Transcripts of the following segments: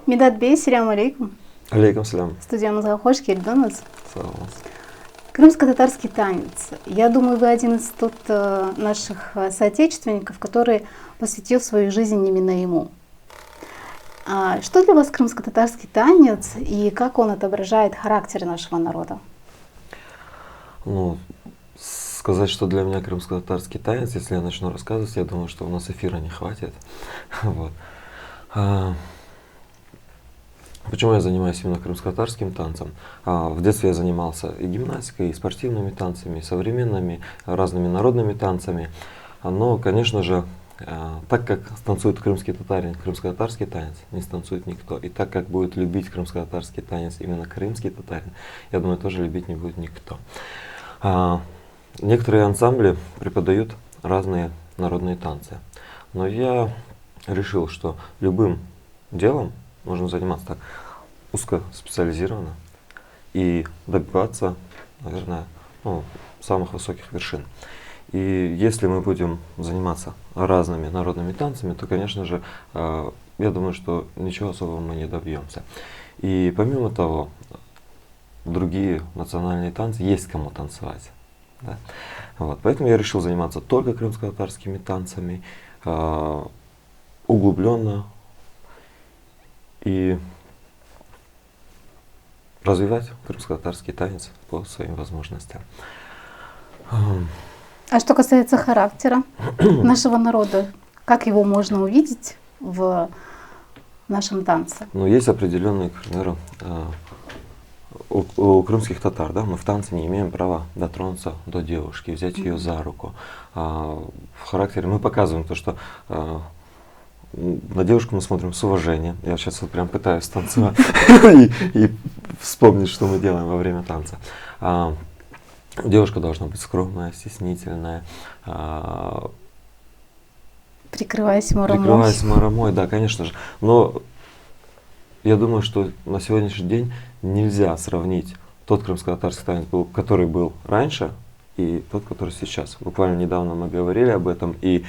Медат Бей, салям алейкум. Алейкум салям. Студия хош келдіңіз. Сау болыңыз. Крымско-татарский танец. Я думаю, вы один из наших соотечественников, который посвятил свою жизнь именно ему. Что для вас крымско-татарский танец и как он отображает характер нашего народа? Сказать, что для меня крымско-татарский танец, если я начну рассказывать, я думаю, что у нас эфира не хватит. Вот. Почему я занимаюсь именно крымско-татарским танцем? В детстве я занимался и гимнастикой, и спортивными танцами, и современными, разными народными танцами. Но, конечно же, так как станцует крымский татарин, крымско-татарский танец не станцует никто. И так как будет любить крымско-татарский танец именно крымский татарин, я думаю, тоже любить не будет никто. Некоторые ансамбли преподают разные народные танцы. Но я решил, что любым делом можно заниматься так узкоспециализированно и добиваться, наверное, самых высоких вершин. И если мы будем заниматься разными народными танцами, то, конечно же, я думаю, что ничего особого мы не добьемся. И помимо того, другие национальные танцы есть кому танцевать. Да? Вот. Поэтому я решил заниматься только крымско-татарскими танцами, углубленно и развивать крымско-татарский танец по своим возможностям. А что касается характера нашего народа, как его можно увидеть в нашем танце? Есть определенные, к примеру, у крымских татар, да, мы в танце не имеем права дотронуться до девушки, взять ее за руку. В характере мы показываем то, что на девушку мы смотрим с уважением. Я сейчас вот прям пытаюсь танцевать и вспомнить, что мы делаем во время танца. Девушка должна быть скромная, стеснительная. Прикрываясь марамой. Прикрываясь марамой, да, конечно же. Но я думаю, что на сегодняшний день нельзя сравнить тот крымско-татарский танец, который был раньше, и тот, который сейчас. Буквально недавно мы говорили об этом, и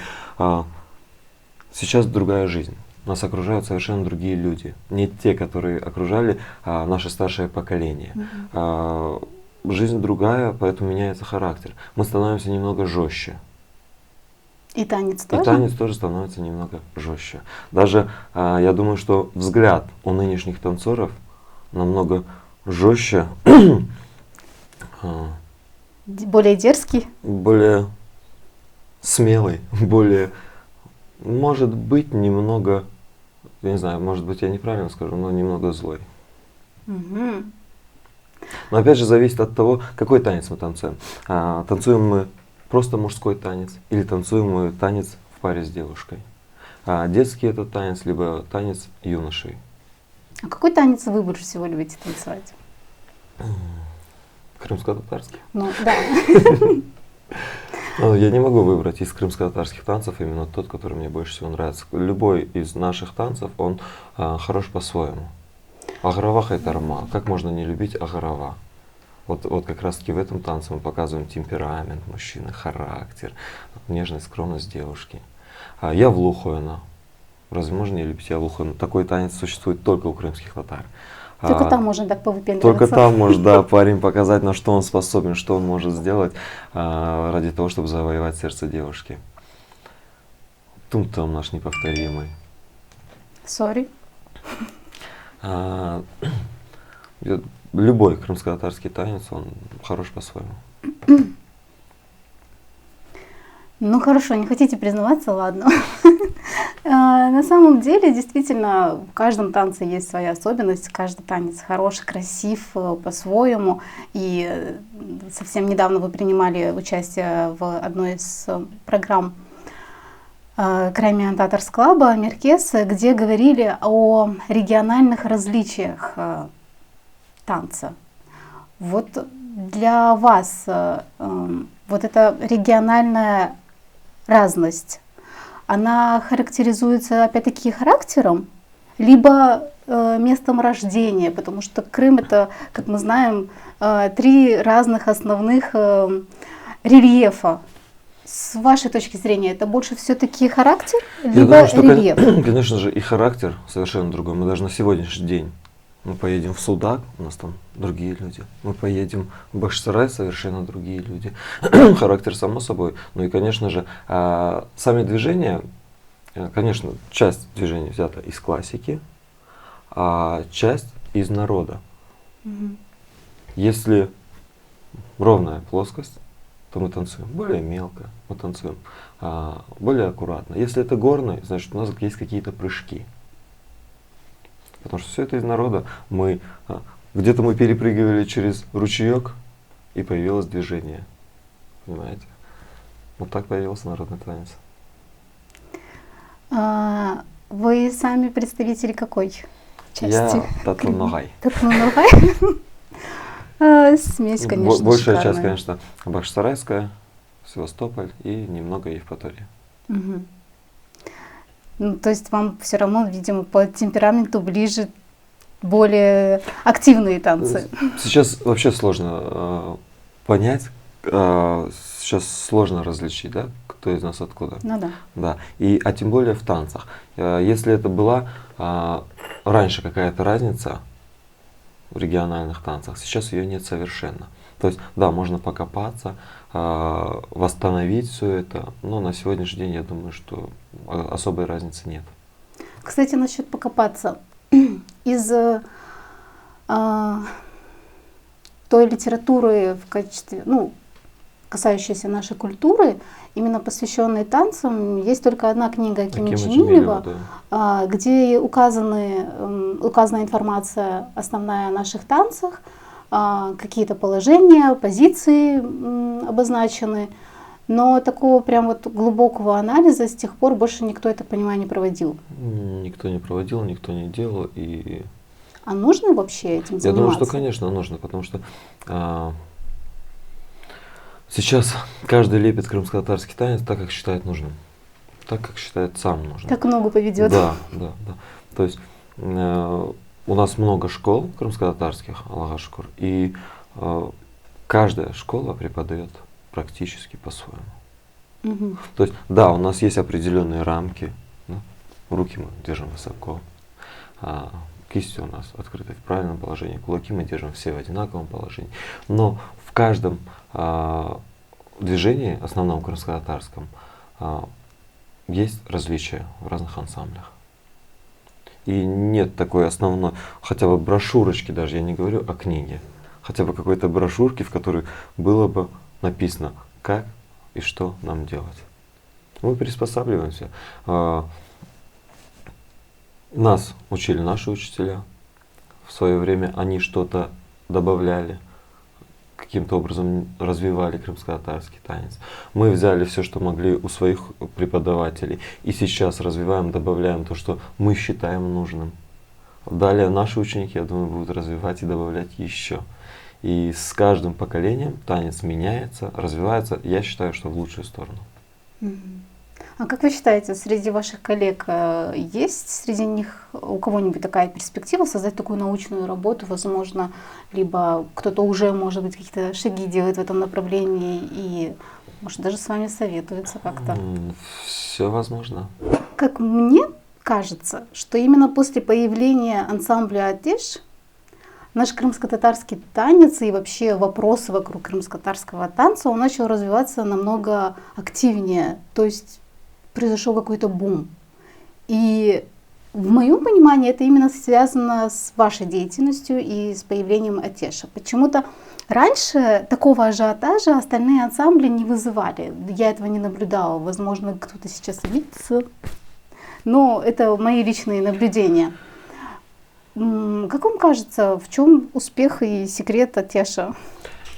сейчас другая жизнь. Нас окружают совершенно другие люди. Не те, которые окружали наше старшее поколение. Жизнь другая, поэтому меняется характер. Мы становимся немного жестче. И танец тоже? И танец тоже становится немного жестче. Даже я думаю, что взгляд у нынешних танцоров намного жестче. Более дерзкий? Более смелый, более, может быть, немного, я не знаю, может быть, я неправильно скажу, но немного злой. Угу. Но опять же зависит от того, какой танец мы танцуем. Танцуем мы просто мужской танец или танцуем мы танец в паре с девушкой. Детский это танец, либо танец юношей. А какой танец вы больше всего любите танцевать? Крымско-татарский. Да. Я не могу выбрать из крымско-татарских танцев именно тот, который мне больше всего нравится. Любой из наших танцев, он хорош по-своему. Аграва хайтарма. Как можно не любить аграва? Вот как раз таки в этом танце мы показываем темперамент мужчины, характер, нежность, скромность девушки. Явлухуэна. Разве можно не любить явлухуэна? Такой танец существует только у крымских татар. Только там можно так повыпендриваться. Только там может, да, парень показать, на что он способен, что он может сделать ради того, чтобы завоевать сердце девушки. Тум-там наш неповторимый. Сори. Любой крымско-татарский танец, он хорош по-своему. Хорошо, не хотите признаваться, ладно. На самом деле, действительно, в каждом танце есть своя особенность, каждый танец хороший, красив по-своему. И совсем недавно вы принимали участие в одной из программ Краймян Татарс Клаба Меркес, где говорили о региональных различиях танца. Вот для вас вот эта региональная разность, она характеризуется опять-таки характером, либо местом рождения, потому что Крым это, как мы знаем, 3 разных основных рельефа с вашей точки зрения, это больше все-таки характер, Я либо думаю, что, рельеф? конечно же, и характер совершенно другой. Мы даже на сегодняшний день мы поедем в Судак, у нас там другие люди. Мы поедем в Бахчисарай, совершенно другие люди. Характер само собой. Ну и, конечно же, сами движения, конечно, часть движений взята из классики, а часть из народа. Мгм. Если ровная плоскость, то мы танцуем более мелко, мы танцуем более аккуратно. Если это горный, значит у нас есть какие-то прыжки. Потому что все это из народа. Где-то мы перепрыгивали через ручеек, и появилось движение. Понимаете? Вот так появился народный танец. Вы сами представители какой части? Я Тату-Ногай. Тату-Ногай? Смесь, конечно, Большая часть, шикарная. конечно, Бахчисарайская, Севастополь и немного Евпатория. Мгм. Ну, то есть вам все равно, видимо, по темпераменту ближе более активные танцы. Сейчас вообще сложно понять, сейчас сложно различить, да, кто из нас откуда. Ну да. Да, а тем более в танцах. Если это была раньше какая-то разница в региональных танцах, сейчас ее нет совершенно. То есть, да, можно покопаться, восстановить все это, но на сегодняшний день я думаю, что особой разницы нет. Кстати, насчет покопаться. Из той литературы в качестве, ну, касающейся нашей культуры, именно посвященной танцам, есть только одна книга Акима Джемилева, да. где указана информация основная о наших танцах, какие-то положения, позиции обозначены, но такого прям вот глубокого анализа с тех пор больше никто, я так понимаю, не проводил. Никто не проводил, никто не делал. А нужно вообще этим заниматься? Я думаю, что, конечно, нужно, потому что сейчас каждый лепит крымско-татарский танец так, как считает нужным, так, как считает сам нужным. Как ногу поведет. Да. То есть у нас много школ крымско-татарских, Аллаха шукур, и каждая школа преподает практически по-своему. Угу. То есть, да, у нас есть определенные рамки, да? Руки мы держим высоко, кисти у нас открыты в правильном положении, кулаки мы держим все в одинаковом положении, но в каждом движении, основном крымско-татарском, есть различия в разных ансамблях. И нет такой основной, хотя бы брошюрочки даже, я не говорю о книге, хотя бы какой-то брошюрки, в которой было бы написано, как и что нам делать. Мы приспосабливаемся. Нас учили наши учителя. В свое время они что-то добавляли, каким-то образом развивали крымско-татарский танец. Мы взяли все, что могли у своих преподавателей, и сейчас развиваем, добавляем то, что мы считаем нужным. Далее наши ученики, я думаю, будут развивать и добавлять еще. И с каждым поколением танец меняется, развивается, я считаю, что в лучшую сторону. А как вы считаете, среди ваших коллег есть среди них у кого-нибудь такая перспектива создать такую научную работу, возможно, либо кто-то уже, может быть, какие-то шаги делает в этом направлении и, может, даже с вами советуется как-то? Все возможно. Как мне кажется, что именно после появления ансамбля «Атеш» наш крымско-татарский танец и вообще вопросы вокруг крымско-татарского танца, он начал развиваться намного активнее. То есть произошел какой-то бум. И в моем понимании это именно связано с вашей деятельностью и с появлением Атеша. Почему-то раньше такого ажиотажа остальные ансамбли не вызывали. Я этого не наблюдала. Возможно, кто-то сейчас обидится. Но это мои личные наблюдения. Как вам кажется, в чем успех и секрет Атеша?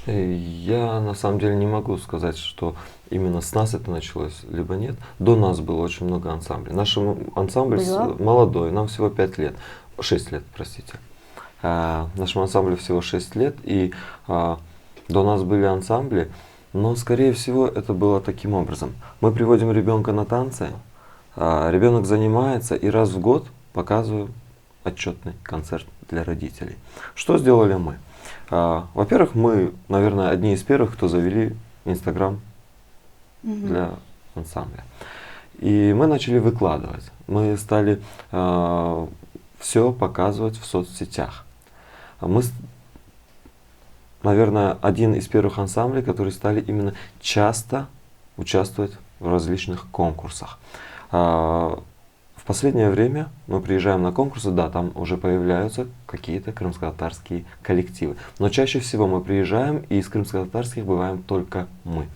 Я на самом деле не могу сказать, что именно с нас это началось, либо нет. До нас было очень много ансамблей. Наш ансамбль молодой, нам всего 5 лет, 6 лет, простите. Нашему ансамблю всего 6 лет, и до нас были ансамбли, но скорее всего это было таким образом. Мы приводим ребенка на танцы, ребенок занимается, и раз в год показываем отчетный концерт для родителей. Что сделали мы? Во-первых, мы, наверное, одни из первых, кто завели Инстаграм для ансамбля. И мы начали выкладывать. Мы стали все показывать в соцсетях. Мы, наверное, один из первых ансамблей, которые стали именно часто участвовать в различных конкурсах. В последнее время мы приезжаем на конкурсы, да, там уже появляются какие-то крымско-татарские коллективы. Но чаще всего мы приезжаем, и из крымско-татарских бываем только мы.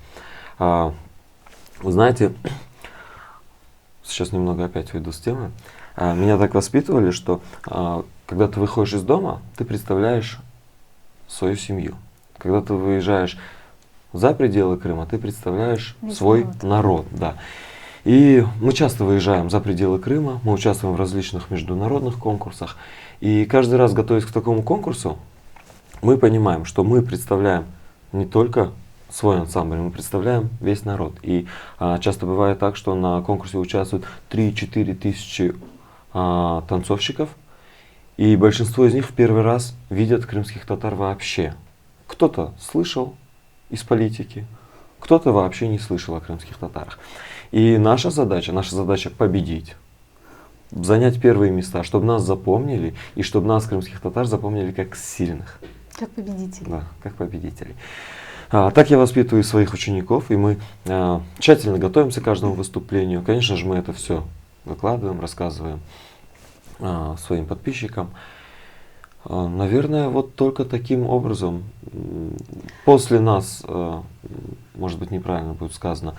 Вы знаете, сейчас немного опять уйду с темы. Меня так воспитывали, что когда ты выходишь из дома, ты представляешь свою семью. Когда ты выезжаешь за пределы Крыма, ты представляешь свой народ. Да. И мы часто выезжаем за пределы Крыма, мы участвуем в различных международных конкурсах. И каждый раз, готовясь к такому конкурсу, мы понимаем, что мы представляем не только свой ансамбль, мы представляем весь народ. И часто бывает так, что на конкурсе участвуют 3-4 тысячи танцовщиков, и большинство из них в первый раз видят крымских татар вообще. Кто-то слышал из политики, кто-то вообще не слышал о крымских татарах. И наша задача победить, занять первые места, чтобы нас запомнили, и чтобы нас, крымских татар, запомнили как сильных. Как победителей. Да, как победителей. Так я воспитываю своих учеников, и мы тщательно готовимся к каждому выступлению. Конечно же, мы это все выкладываем, рассказываем своим подписчикам. Наверное, вот только таким образом после нас, может быть, неправильно будет сказано,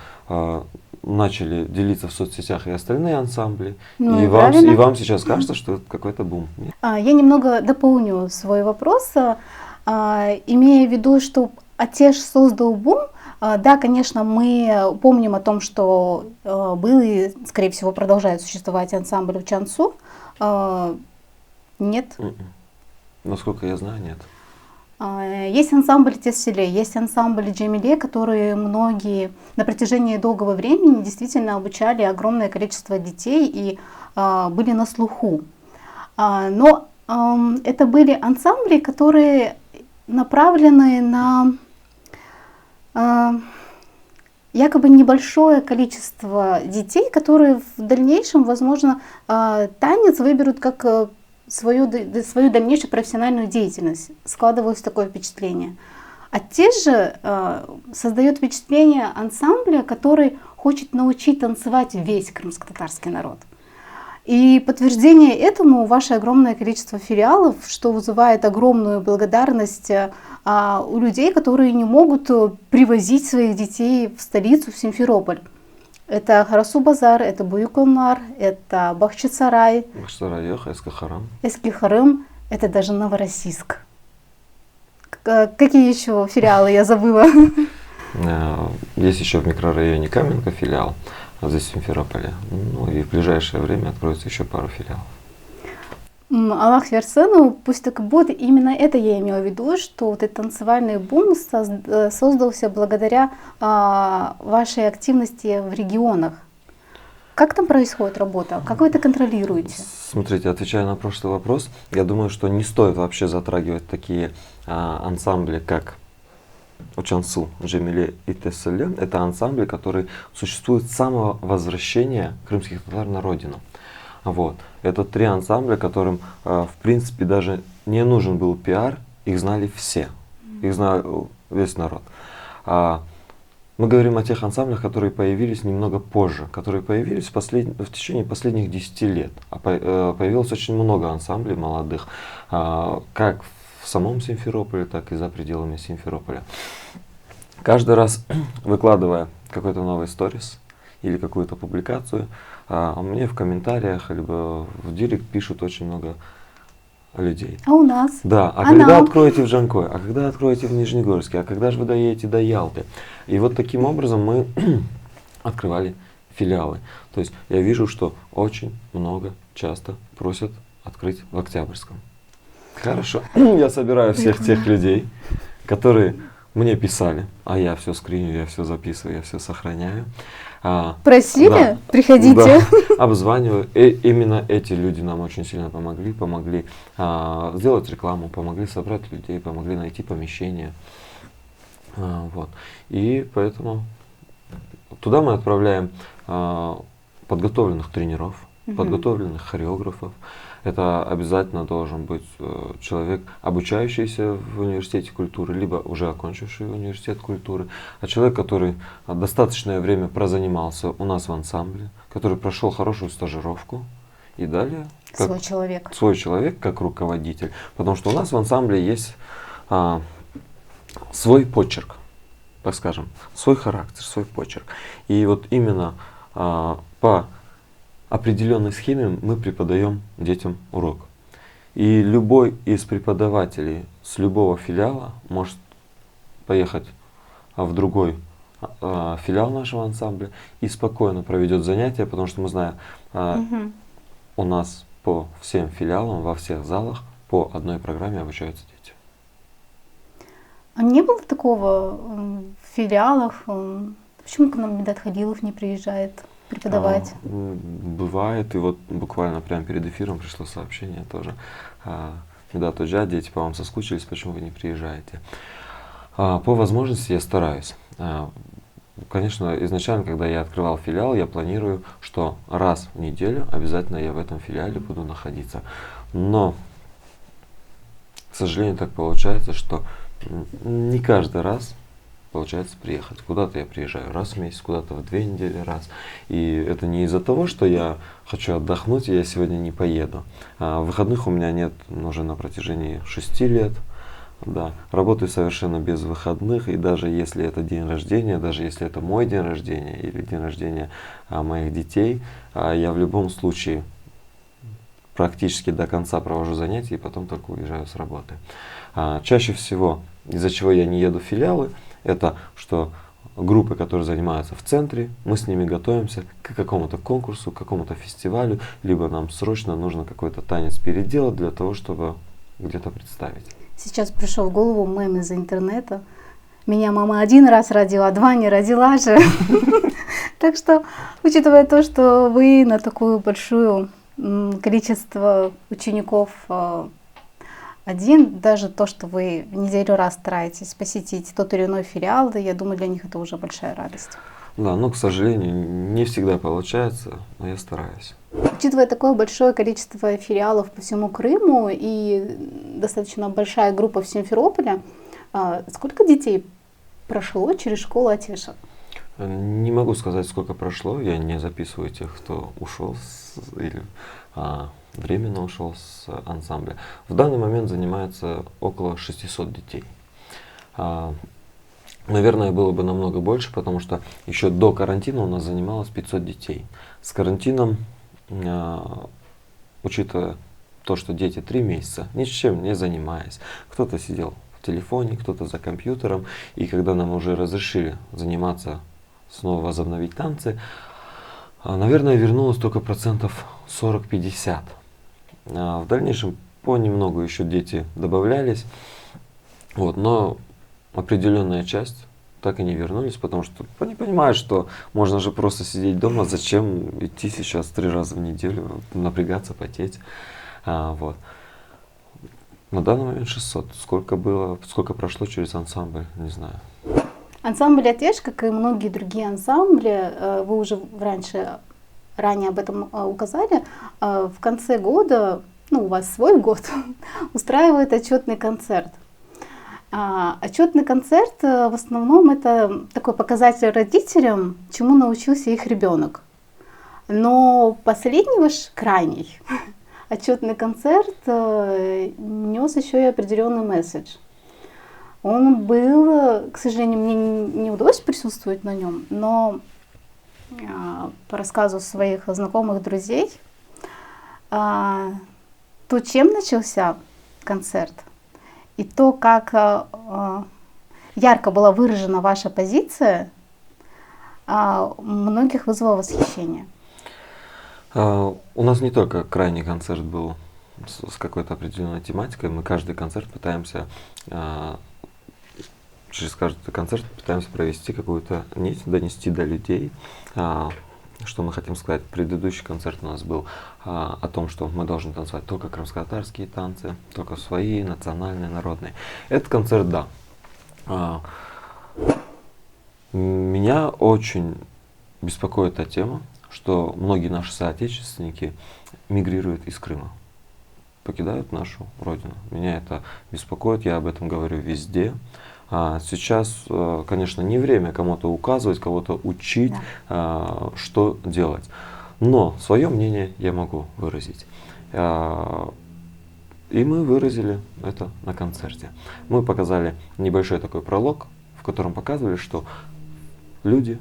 начали делиться в соцсетях и остальные ансамбли. Ну, и вам сейчас кажется, что это какой-то бум. Нет? Я немного дополню свой вопрос, имея в виду, что Атеш создал бум. Да, конечно, мы помним о том, что был и, скорее всего, продолжает существовать ансамбль в Чансу. Нет? Насколько я знаю, нет. Есть ансамбль Тесселе, есть ансамбль Джемиле, которые многие на протяжении долгого времени действительно обучали огромное количество детей и были на слуху. Но это были ансамбли, которые направлены на якобы небольшое количество детей, которые в дальнейшем, возможно, танец выберут как свою дальнейшую профессиональную деятельность. Складывалось такое впечатление. А те же создает впечатление ансамбля, который хочет научить танцевать весь крымско-татарский народ. И подтверждение этому ваше огромное количество филиалов, что вызывает огромную благодарность у людей, которые не могут привозить своих детей в столицу, в Симферополь. Это Харасу-Базар, это Буюк-Онар, это Бахчисарай, Эски-Харам. Эски-Харам, это даже Новороссийск. Какие еще филиалы я забыла? Есть еще в микрорайоне Каменка филиал, а здесь в Симферополе. Ну и в ближайшее время откроется еще пару филиалов. Аллах версену, пусть так и будет. Именно это я имела в виду, что вот этот танцевальный бум создался благодаря вашей активности в регионах. Как там происходит работа? Как вы это контролируете? Смотрите, отвечая на прошлый вопрос, я думаю, что не стоит вообще затрагивать такие ансамбли, как Чансу, Джемиле и Тесселе. Это ансамбли, которые существуют с самого возвращения крымских татар на родину. Вот. Это 3 ансамбля, которым, в принципе, даже не нужен был пиар, их знали все, их знал весь народ. Мы говорим о тех ансамблях, которые появились немного позже, которые появились в течение последних 10 лет. Появилось очень много ансамблей молодых, как в самом Симферополе, так и за пределами Симферополя. Каждый раз, выкладывая какой-то новый сторис или какую-то публикацию, мне в комментариях либо в директ пишут очень много людей. А у нас? Да, когда откроете в Джанкой, а когда откроете в Нижнегорске, а когда же вы доедете до Ялты? И вот таким образом мы открывали филиалы. То есть я вижу, что очень много часто просят открыть в Октябрьском. Хорошо, я собираю всех тех людей, которые мне писали, а я все скриню, я все записываю, я все сохраняю. Просили? Да, приходите. Да, обзваниваю. И именно эти люди нам очень сильно помогли сделать рекламу, помогли собрать людей, помогли найти помещение. Вот. И поэтому туда мы отправляем подготовленных тренеров, Мгм. подготовленных хореографов. Это обязательно должен быть человек, обучающийся в университете культуры, либо уже окончивший университет культуры, а человек, который достаточное время прозанимался у нас в ансамбле, который прошел хорошую стажировку и далее как Свой человек. свой человек, как руководитель. Потому что у нас в ансамбле есть свой почерк, так скажем, свой характер, свой почерк. И вот именно по определенной схеме мы преподаем детям урок. И любой из преподавателей с любого филиала может поехать в другой филиал нашего ансамбля и спокойно проведет занятия, потому что мы знаем, Мгм. у нас по всем филиалам, во всех залах по одной программе обучаются дети. А не было такого в филиалах? Почему к нам Медат Халилов не приезжает преподавать? Бывает, и вот буквально прямо перед эфиром пришло сообщение тоже. Медат Уджа, дети по вам соскучились, почему вы не приезжаете? По возможности я стараюсь. Конечно, изначально, когда я открывал филиал, я планирую, что раз в неделю обязательно я в этом филиале буду находиться. Но, к сожалению, так получается, что не каждый раз получается приехать. Куда-то я приезжаю раз в месяц, куда-то в 2 недели раз. И это не из-за того, что я хочу отдохнуть, и я сегодня не поеду. Выходных у меня нет уже на протяжении 6 лет. Да, работаю совершенно без выходных, и даже если это день рождения, даже если это мой день рождения или день рождения моих детей, я в любом случае практически до конца провожу занятия и потом только уезжаю с работы. Чаще всего, из-за чего я не еду в филиалы, это что группы, которые занимаются в центре, мы с ними готовимся к какому-то конкурсу, к какому-то фестивалю, либо нам срочно нужно какой-то танец переделать для того, чтобы где-то представить. Сейчас пришел в голову мем из интернета. Меня мама 1 раз родила, 2 не родила же. Так что, учитывая то, что вы на такое большое количество учеников один, даже то, что вы в неделю раз стараетесь посетить тот или иной филиал, я думаю, для них это уже большая радость. Да, но, к сожалению, не всегда получается, но я стараюсь. Учитывая такое большое количество филиалов по всему Крыму и достаточно большая группа в Симферополе, сколько детей прошло через школу Атеша? Не могу сказать, сколько прошло, я не записываю тех, кто ушел или временно ушел с ансамбля. В данный момент занимается около 600 детей. Наверное, было бы намного больше, потому что еще до карантина у нас занималось 500 детей. С карантином, учитывая то, что дети 3 месяца, ни с чем не занимаясь, кто-то сидел в телефоне, кто-то за компьютером, и когда нам уже разрешили заниматься, снова возобновить танцы, наверное, вернулось только процентов 40-50. В дальнейшем понемногу еще дети добавлялись, но определенная часть так и не вернулись, потому что они понимают, что можно же просто сидеть дома, зачем идти сейчас 3 раза в неделю, напрягаться, потеть. На данный момент 600. Сколько прошло через ансамбль, не знаю. Ансамбль Атеш, как и многие другие ансамбли, вы уже ранее об этом указали, в конце года, у вас свой год, устраивает отчетный концерт. Отчетный концерт в основном это такой показатель родителям, чему научился их ребенок. Но последний ваш крайний отчетный концерт нес еще и определенный месседж. Он был, к сожалению, мне не удалось присутствовать на нем, но по рассказу своих знакомых друзей, то, чем начался концерт, и то, как ярко была выражена ваша позиция, многих вызвало восхищение. У нас не только крайний концерт был с какой-то определенной тематикой, мы каждый концерт пытаемся, через каждый концерт пытаемся провести какую-то нить, донести до людей. Что мы хотим сказать? Предыдущий концерт у нас был о том, что мы должны танцевать только крымско-татарские танцы, только свои, национальные, народные. Этот концерт, да. Меня очень беспокоит та тема, что многие наши соотечественники мигрируют из Крыма, покидают нашу родину. Меня это беспокоит, я об этом говорю везде. Сейчас, конечно, не время кому-то указывать, кого-то учить, что делать. Но свое мнение я могу выразить. И мы выразили это на концерте. Мы показали небольшой такой пролог, в котором показывали, что люди,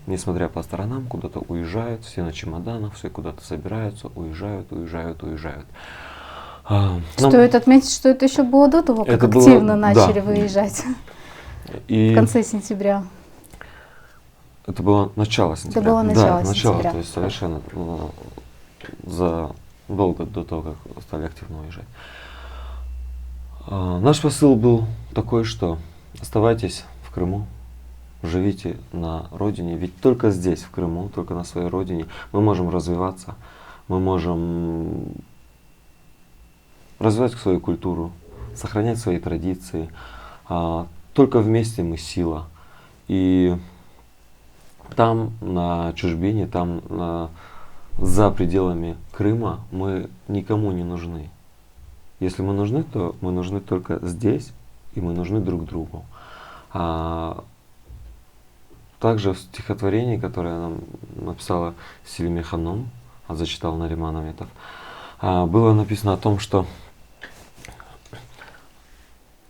несмотря по сторонам, куда-то уезжают, все на чемоданах, все куда-то собираются, уезжают. Стоит отметить, что это еще было до того, как активно начали выезжать в конце сентября. Это было начало сентября. Это было начало сентября. То есть совершенно задолго до того, как стали активно уезжать. Наш посыл был такой, что оставайтесь в Крыму, живите на родине, ведь только здесь, в Крыму, только на своей родине мы можем развиваться, мы можем развивать свою культуру, сохранять свои традиции. Только вместе мы сила. И там, на чужбине, там, за пределами Крыма, мы никому не нужны. Если мы нужны, то мы нужны только здесь, и мы нужны друг другу. Также в стихотворении, которое нам написала Селиме Ханум, зачитал Нариман Аметов, было написано о том, что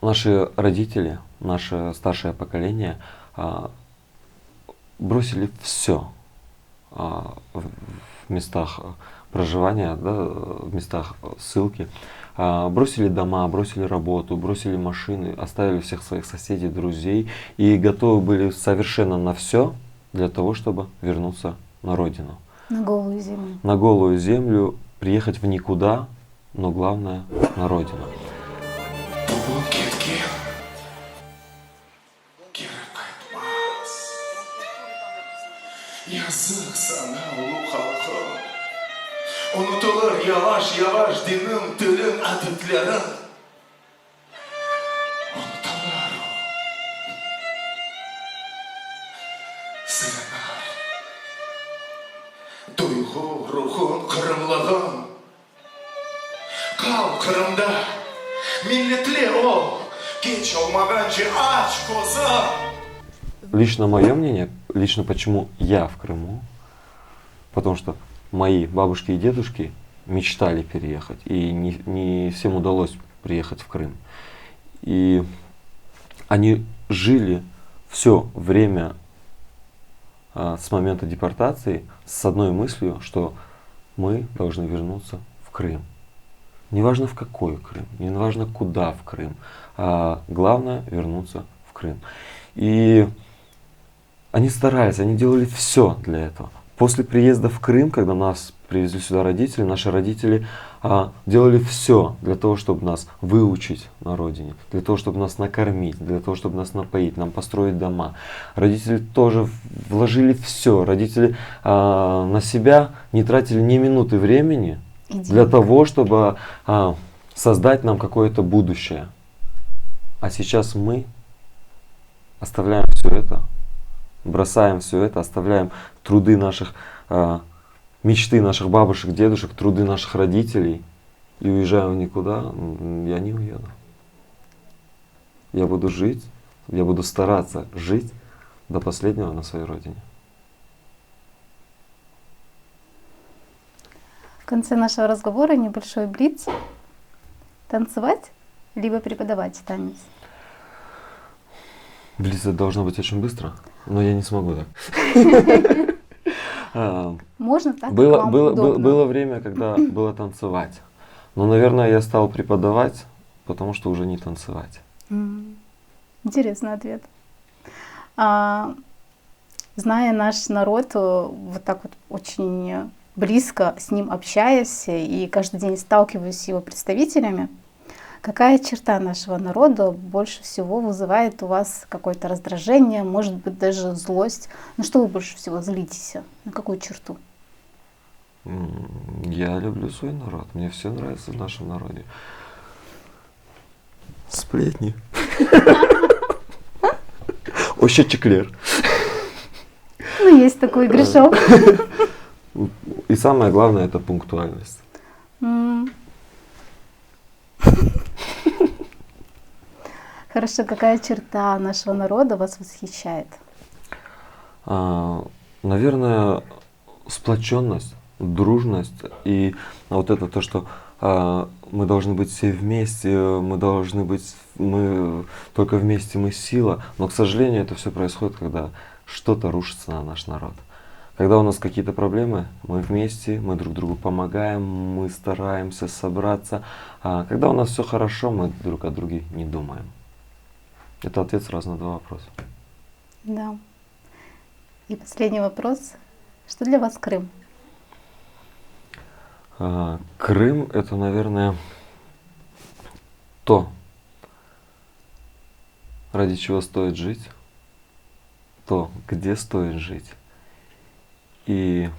наши родители, наше старшее поколение бросили все в местах проживания, в местах ссылки, бросили дома, бросили работу, бросили машины, оставили всех своих соседей, друзей и готовы были совершенно на все для того, чтобы вернуться на родину. На голую землю. На голую землю, приехать в никуда, но главное на родину. Yazık sana ulu halkım. Unutulur yavaş yavaş dinin, dilin, adetlerin. Unutulur. Sığınar. Duygu, ruhun, kırımlığın. Kal Kırım'da. Milletli ol. Geç olmaganca aç kozan. Лично мое мнение, лично почему я в Крыму, потому что мои бабушки и дедушки мечтали переехать, и не всем удалось приехать в Крым. И они жили все время с момента депортации с одной мыслью, что мы должны вернуться в Крым. Неважно в какой Крым, неважно куда в Крым, а главное вернуться в Крым. И они старались, они делали все для этого. После приезда в Крым, когда нас привезли сюда родители, наши родители делали все для того, чтобы нас выучить на родине, для того, чтобы нас накормить, для того, чтобы нас напоить, нам построить дома. Родители тоже вложили все. Родители на себя не тратили ни минуты времени для того, чтобы создать нам какое-то будущее. А сейчас мы оставляем все это, бросаем все это, оставляем труды наших, мечты наших бабушек, дедушек, труды наших родителей и уезжаем в никуда. Я не уеду. Я буду жить, я буду стараться жить до последнего на своей родине. В конце нашего разговора небольшой блиц. Танцевать, либо преподавать танец? Блиц должно быть очень быстро, но я не смогу так. Можно так? Было время, когда было танцевать. Но, наверное, я стал преподавать, потому что уже не танцевать. Интересный ответ. Зная наш народ, вот так вот очень близко с ним общаясь и каждый день сталкиваюсь с его представителями, какая черта нашего народа больше всего вызывает у вас какое-то раздражение, может быть даже злость? На что вы больше всего злитесь? На какую черту? Я люблю свой народ, мне все нравится в нашем народе. Сплетни. Вообще чеклер. Ну, есть такой грешок. И самое главное это пунктуальность. М. Хорошо, какая черта нашего народа вас восхищает? Наверное, сплоченность, дружность и вот это то, что мы должны быть все вместе, мы только вместе мы сила. Но, к сожалению, это все происходит, когда что-то рушится на наш народ. Когда у нас какие-то проблемы, мы вместе, мы друг другу помогаем, мы стараемся собраться. А когда у нас все хорошо, мы друг о друге не думаем. Это ответ сразу на два вопроса. Да. И последний вопрос. Что для вас Крым? Крым — это, наверное, то, ради чего стоит жить, то, где стоит жить, и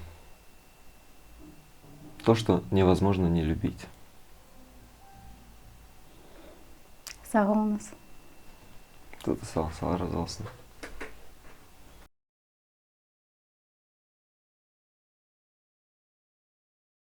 то, что невозможно не любить. Sağ olunuz. Sağ ol, razı olsun.